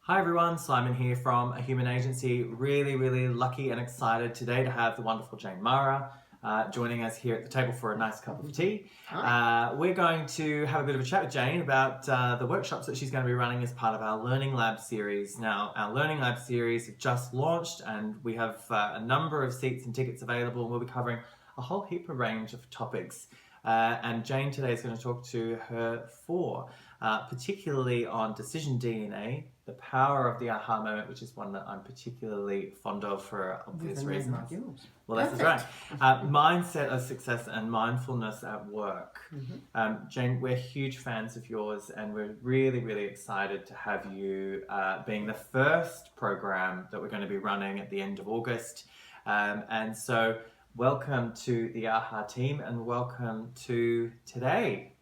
Hi everyone, Simon here from A Human Agency. Really lucky and excited today to have the wonderful Jane Mara joining us here at the table for a nice cup of tea. We're going to have a bit of a chat with Jane about the workshops that she's going to be running as part of our Learning Lab series. Now, our Learning Lab series have just launched and we have a number of seats and tickets available. We'll be covering a whole heap of range of topics. And Jane today is going to talk to her particularly on decision DNA, the power of the aha moment, which is one that I'm particularly fond of for obvious reasons. Well, that's right. Mindset of success and mindfulness at work. Jane, we're huge fans of yours and we're really excited to have you being the first program that we're going to be running at the end of August. And so welcome to the AHA team and welcome to today.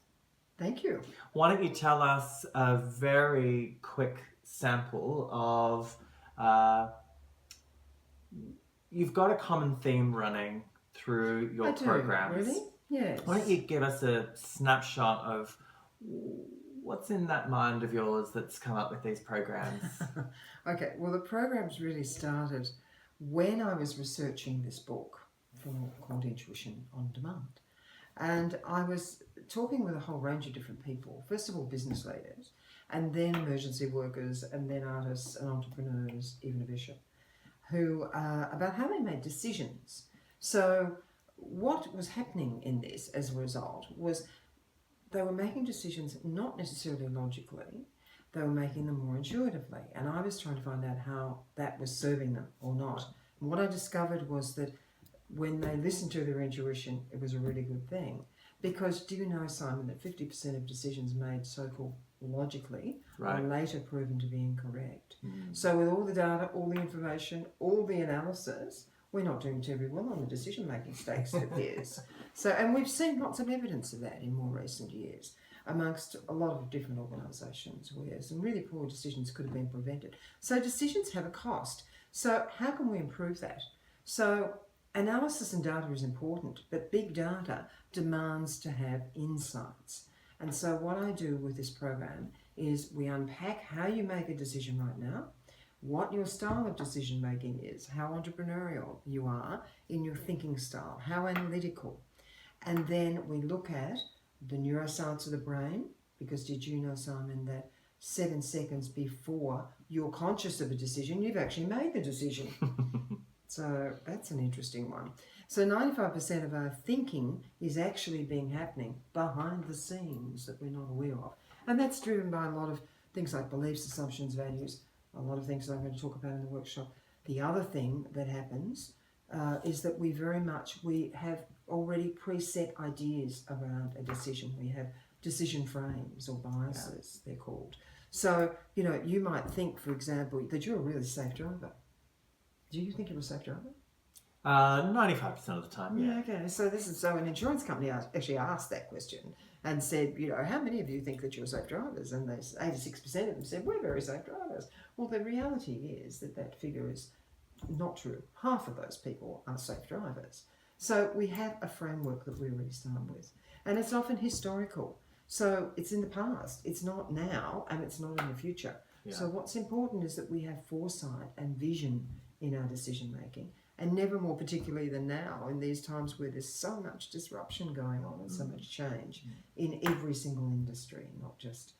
Thank you. Why don't you tell us a very quick sample of, you've got a common theme running through your programs. Really? Yes. Why don't you give us a snapshot of what's in that mind of yours that's come up with these programs? Okay, well the programs really started when I was researching this book called Intuition on Demand. And I was talking with a whole range of different people, first of all business leaders, and then emergency workers, and then artists and entrepreneurs, even a bishop, who about how they made decisions. So what was happening in this as a result was they were making decisions not necessarily logically, they were making them more intuitively. And I was trying to find out how that was serving them or not. And what I discovered was that when they listened to their intuition, it was a really good thing. Because do you know, Simon, that 50% of decisions made so-called logically are later proven to be incorrect. So with all the data, all the information, all the analysis, we're not doing terribly well on the decision-making stakes, it appears. And we've seen lots of evidence of that in more recent years amongst a lot of different organisations where some really poor decisions could have been prevented. So decisions have a cost. So how can we improve that? So analysis and data is important, but big data demands to have insights. And so what I do with this program is we unpack how you make a decision right now, what your style of decision making is, how entrepreneurial you are in your thinking style, how analytical. And then we look at the neuroscience of the brain, because did you know, Simon, that 7 seconds before you're conscious of a decision, you've actually made the decision. So that's an interesting one. So 95% of our thinking is actually happening behind the scenes that we're not aware of. And that's driven by a lot of things like beliefs, assumptions, values, a lot of things that I'm going to talk about in the workshop. The other thing that happens is that we have already preset ideas around a decision. We have decision frames or biases, they're called. So, you might think, for example, that you're a really safe driver. Do you think you're a safe driver? 95% of the time, yeah. Okay, so an insurance company actually asked that question and said, how many of you think that you're safe drivers? And 86% of them said, we're very safe drivers. Well, the reality is that figure is not true. Half of those people are safe drivers. So we have a framework that we already start with. And it's often historical. So it's in the past, it's not now, and it's not in the future. Yeah. So what's important is that we have foresight and vision in our decision making, and never more particularly than now in these times where there's so much disruption going on and so much change in every single industry, not just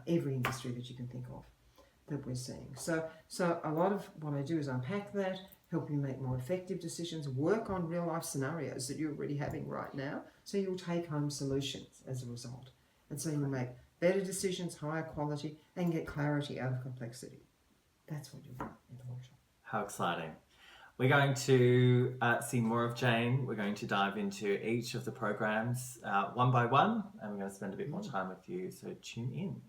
every industry that you can think of that we're seeing. So a lot of what I do is unpack that, help you make more effective decisions, work on real life scenarios that you're already having right now, so you'll take home solutions as a result. And so you'll make better decisions, higher quality, and get clarity out of complexity. That's what you do in the workshop. How exciting. We're going to see more of Jane. We're going to dive into each of the programs one by one, and we're going to spend a bit more time with you, so tune in.